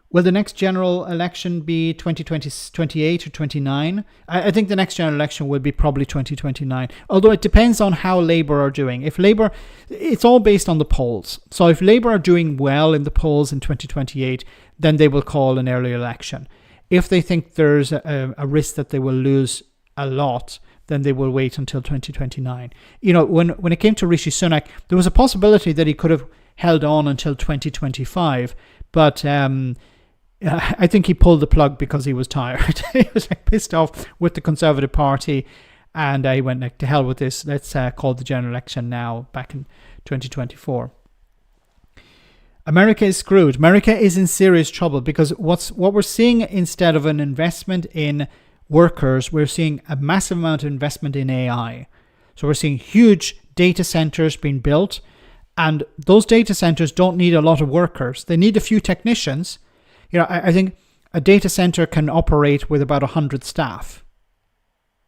A: Will the next general election be 2028 or 29? I think the next general election will be probably 2029. Although it depends on how Labour are doing. If Labour, it's all based on the polls. So if Labour are doing well in the polls in 2028, then they will call an early election. If they think there's a risk that they will lose a lot, then they will wait until 2029. You know, when it came to Rishi Sunak, there was a possibility that he could have held on until 2025. But I think he pulled the plug because he was tired. He was like pissed off with the Conservative Party, and I went like, to hell with this. Let's call the general election now, back in 2024. America is screwed. America is in serious trouble because what we're seeing, instead of an investment in workers, we're seeing a massive amount of investment in AI. So we're seeing huge data centers being built, and those data centers don't need a lot of workers. They need a few technicians. You know, I think a data center can operate with about 100 staff.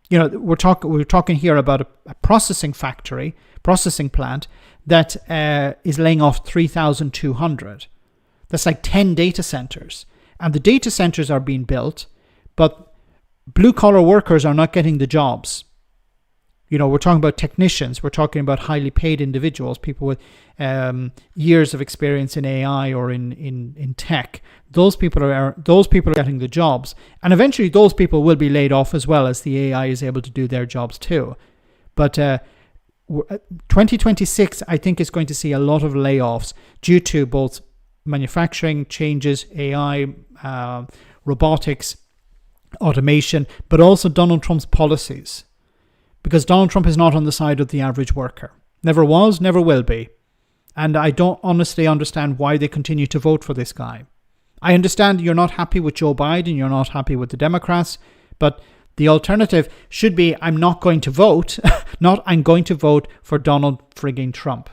A: You know, we're talking here about a processing plant that is laying off 3,200. That's like 10 data centers. And the data centers are being built, but blue-collar workers are not getting the jobs. You know, we're talking about technicians. We're talking about highly paid individuals, people with years of experience in AI or in tech. Those people are getting the jobs, and eventually those people will be laid off as well, as the AI is able to do their jobs too. But 2026, I think, is going to see a lot of layoffs due to both manufacturing changes, AI, robotics, automation, but also Donald Trump's policies. Because Donald Trump is not on the side of the average worker. Never was, never will be. And I don't honestly understand why they continue to vote for this guy. I understand you're not happy with Joe Biden, you're not happy with the Democrats, but the alternative should be, I'm not going to vote, not I'm going to vote for Donald frigging Trump.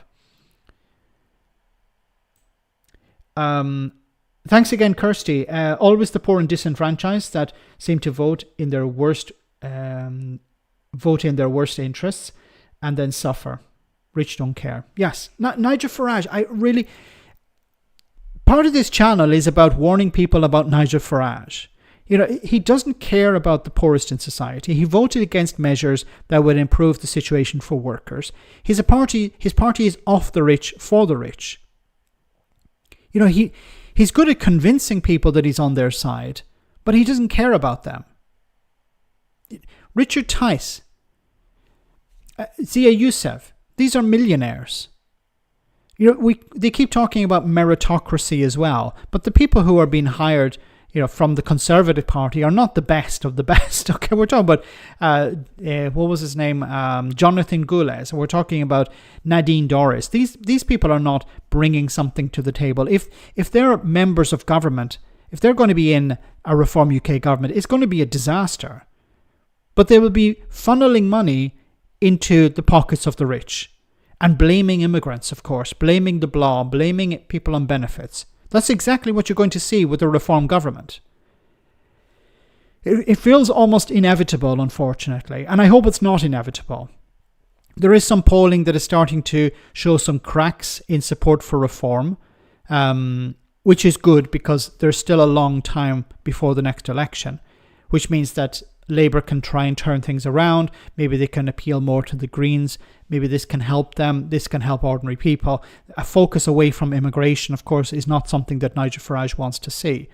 A: Thanks again, Kirsty. Always the poor and disenfranchised that seem to vote in their worst interests and then suffer. Rich don't care. Yes, Nigel Farage. Part of this channel is about warning people about Nigel Farage. You know, he doesn't care about the poorest in society. He voted against measures that would improve the situation for workers. His party is off the rich for the rich. You know, he's good at convincing people that he's on their side, but he doesn't care about them. Richard Tice, Zia Youssef, these are millionaires. You know, they keep talking about meritocracy as well, but the people who are being hired, you know, from the Conservative Party are not the best of the best. Okay, we're talking about what was his name, Jonathan Goulet. So we're talking about Nadine Dorries. These people are not bringing something to the table. If they're members of government, if they're going to be in a Reform UK government, it's going to be a disaster. But they will be funneling money into the pockets of the rich and blaming immigrants, of course, blaming the Blah, blaming people on benefits. That's exactly what you're going to see with a Reform government. It feels almost inevitable, unfortunately, and I hope it's not inevitable. There is some polling that is starting to show some cracks in support for reform, which is good because there's still a long time before the next election, which means that Labour can try and turn things around. Maybe they can appeal more to the Greens. Maybe this can help them. This can help ordinary people. A focus away from immigration, of course, is not something that Nigel Farage wants to see.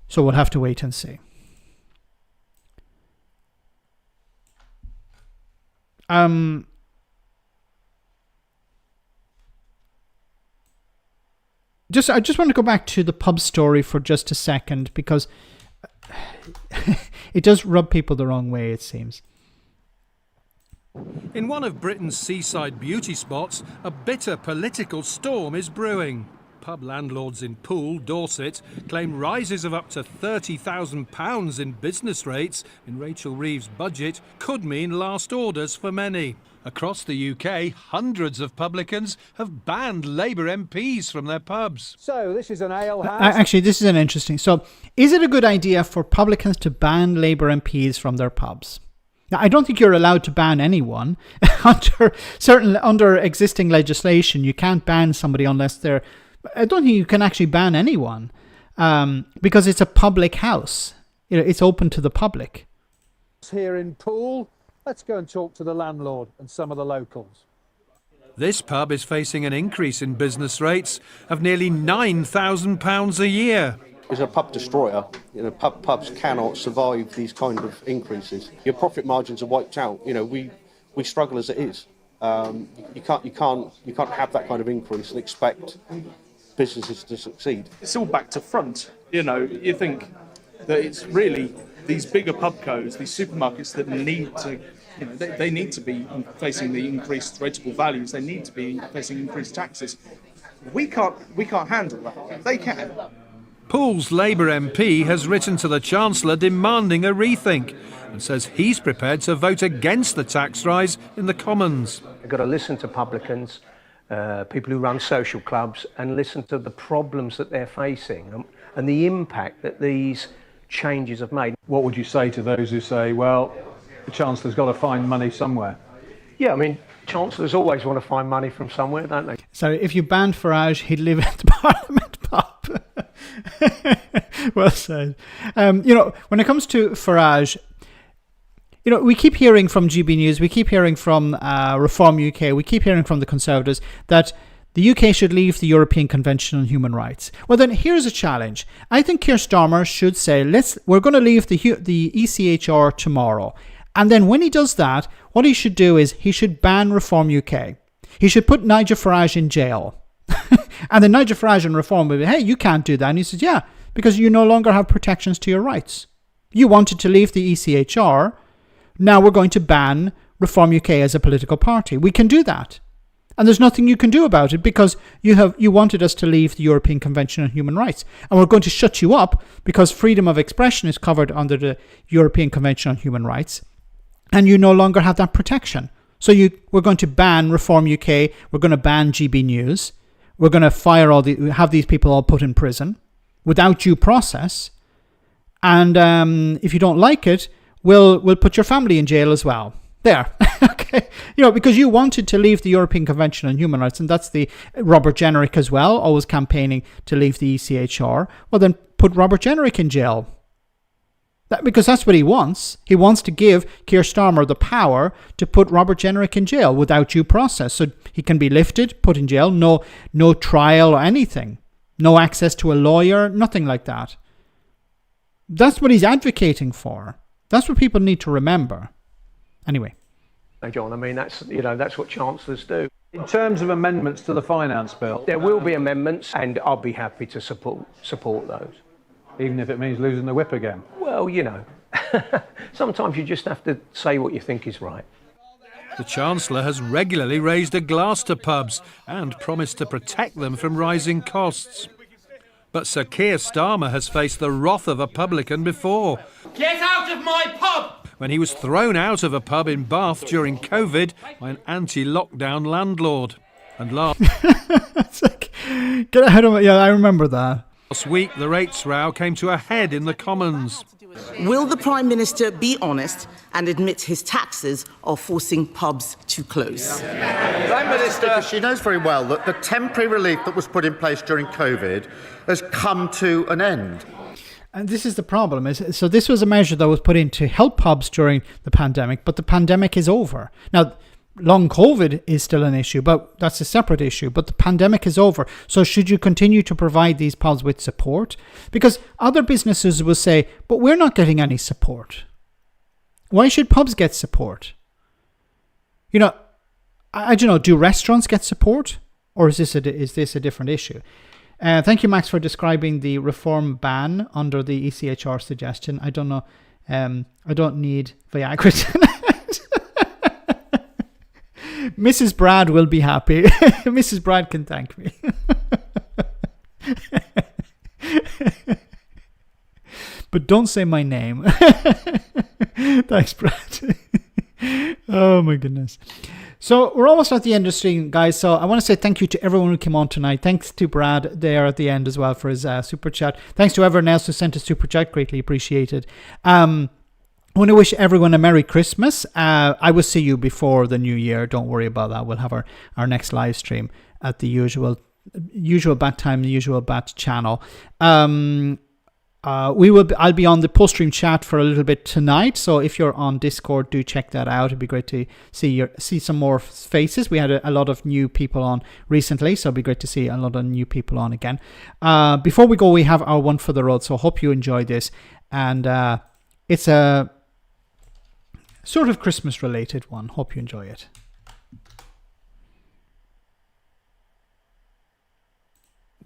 A: So we'll have to wait and see. I just want to go back to the pub story for just a second, because it does rub people the wrong way, it seems.
L: In one of Britain's seaside beauty spots, a bitter political storm is brewing. Pub landlords in Poole, Dorset, claim rises of up to £30,000 in business rates in Rachel Reeves' budget could mean last orders for many. Across the UK, hundreds of publicans have banned Labour MPs from their pubs. So this is an ale house. Actually,
A: this is an interesting. So, is it a good idea for publicans to ban Labour MPs from their pubs? Now, I don't think you're allowed to ban anyone under existing legislation. You can't ban somebody unless they're. I don't think you can actually ban anyone because it's a public house. You know, it's open to the public.
L: Here in Poole. Let's go and talk to the landlord and some of the locals. This pub is facing an increase in business rates of nearly £9,000 a year.
M: It's a pub destroyer. You know, pubs cannot survive these kind of increases. Your profit margins are wiped out. You know, we struggle as it is. You can't have that kind of increase and expect businesses to succeed.
N: It's all back to front. You think that it's really these bigger pubcos, these supermarkets that need to, they need to be facing the increased rateable values. They need to be facing increased taxes. We can't handle that. They can.
L: Pool's Labour MP has written to the Chancellor demanding a rethink and says he's prepared to vote against the tax rise in the Commons.
O: You've got to listen to publicans, people who run social clubs, and listen to the problems that they're facing and the impact that these changes have made.
P: What would you say to those who say, well, the Chancellor's got to find money somewhere?
O: Yeah, I mean, Chancellors always want to find money from somewhere, don't they?
A: So if you banned Farage, he'd live at the Parliament pub. Well said. When it comes to Farage, we keep hearing from GB News, we keep hearing from Reform UK, we keep hearing from the Conservatives that the UK should leave the European Convention on Human Rights. Well, then here's a challenge. I think Keir Starmer should say, we're going to leave the ECHR tomorrow. And then when he does that, what he should do is he should ban Reform UK. He should put Nigel Farage in jail. And then Nigel Farage and Reform will be, hey, you can't do that. And he says, yeah, because you no longer have protections to your rights. You wanted to leave the ECHR. Now we're going to ban Reform UK as a political party. We can do that. And there's nothing you can do about it because you wanted us to leave the European Convention on Human Rights. And we're going to shut you up because freedom of expression is covered under the European Convention on Human Rights. And you no longer have that protection. So we're going to ban Reform UK. We're going to ban GB News. We're going to have these people all put in prison without due process. And if you don't like it, we'll put your family in jail as well. There. Okay. Because you wanted to leave the European Convention on Human Rights, and that's the Robert Jenrick as well, always campaigning to leave the ECHR. Well, then put Robert Jenrick in jail. Because that's what he wants. He wants to give Keir Starmer the power to put Robert Jenrick in jail without due process. So he can be lifted, put in jail, no trial or anything. No access to a lawyer, nothing like that. That's what he's advocating for. That's what people need to remember. Anyway.
O: Hey John, I mean, that's what Chancellors do.
P: In terms of amendments to the finance bill,
O: there will be amendments and I'll be happy to support those.
P: Even if it means losing the whip again?
O: Well, sometimes you just have to say what you think is right.
L: The Chancellor has regularly raised a glass to pubs and promised to protect them from rising costs. But Sir Keir Starmer has faced the wrath of a publican before.
Q: Get out of my pub!
L: When he was thrown out of a pub in Bath during COVID by an anti-lockdown landlord. And
A: It's like, get ahead of it. Yeah, I remember that.
L: Last week, the rates row came to a head in the Commons.
R: Will the Prime Minister be honest and admit his taxes are forcing pubs to close?
S: Prime Minister, she knows very well that the temporary relief that was put in place during COVID has come to an end.
A: And this is the problem. So this was a measure that was put in to help pubs during the pandemic, but the pandemic is over. Now, long COVID is still an issue, but that's a separate issue. But the pandemic is over. So should you continue to provide these pubs with support? Because other businesses will say, but we're not getting any support. Why should pubs get support? I don't know, do restaurants get support? Or is this a different issue? Thank you, Max, for describing the reform ban under the ECHR suggestion. I don't know. I don't need Viagra tonight. Mrs. Brad will be happy. Mrs. Brad can thank me. But don't say my name. Thanks, Brad. Oh, my goodness. So we're almost at the end of the stream, guys. So I want to say thank you to everyone who came on tonight. Thanks to Brad there at the end as well for his super chat. Thanks to everyone else who sent a super chat. Greatly appreciated. I want to wish everyone a Merry Christmas. I will see you before the new year. Don't worry about that. We'll have our next live stream at the usual bat time, the usual bat channel. I'll be on the post stream chat for a little bit tonight. So if you're on Discord, do check that out. It'd be great to see some more faces. We had a lot of new people on recently, so it'd be great to see a lot of new people on again. Before we go, we have our one for the road. So hope you enjoy this, and it's a sort of Christmas related one. Hope you enjoy it.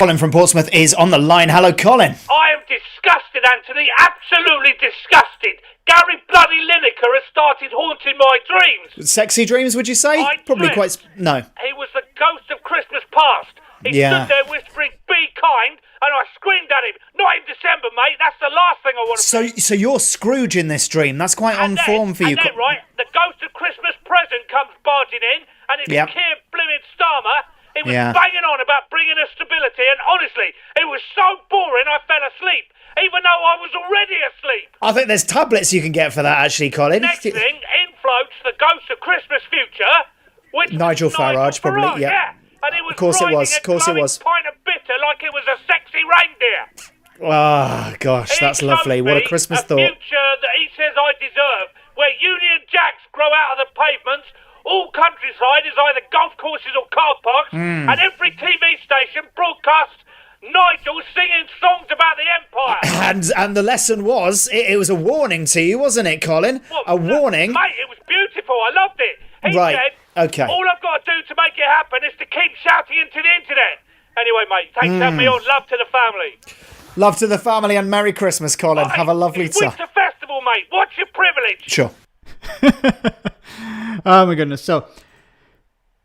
T: Colin from Portsmouth is on the line. Hello, Colin.
Q: I am disgusted, Anthony. Absolutely disgusted. Gary bloody Lineker has started haunting my dreams.
T: Sexy dreams, would you say? Probably quite... No.
Q: He was the ghost of Christmas past. He stood there whispering, "Be kind," and I screamed at him. Not in December, mate. That's the last thing I want to
T: So you're Scrooge in this dream. That's quite on form for you.
Q: And then, right, the ghost of Christmas present comes barging in, and it's Keir Blimmin Starmer. He was banging on about bringing us stability, and honestly, it was so boring I fell asleep, even though I was already asleep.
T: I think there's tablets you can get for that, actually, Colin.
Q: Next thing, in floats the ghost of Christmas future, which
T: Nigel Farage, probably, yeah.
Q: And it was
T: Of course it was,
Q: a pint of bitter like it was a sexy reindeer.
T: Oh, gosh, that's lovely. What a Christmas thought.
Q: A future that he says I deserve, where Union Jacks grow out of the pavements, all countryside is either golf courses or car parks, and every TV station broadcasts Nigel singing songs about the Empire.
T: And the lesson was, it was a warning to you, wasn't it, Colin? A warning.
Q: Mate, it was beautiful. I loved it. He said,
T: okay.
Q: All I've got to do to make it happen is to keep shouting into the internet. Anyway, mate, thanks for having me on. Love to the family.
T: Love to the family and Merry Christmas, Colin. Have a lovely time.
Q: Winter Festival, mate. What's your privilege?
T: Sure.
A: Oh my goodness. So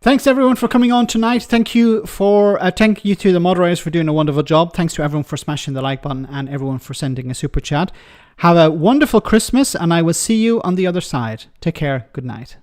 A: thanks everyone for coming on tonight. Thank you to the moderators for doing a wonderful job. Thanks to everyone for smashing the like button and everyone for sending a super chat. Have a wonderful Christmas and I will see you on the other side. Take care. Good night.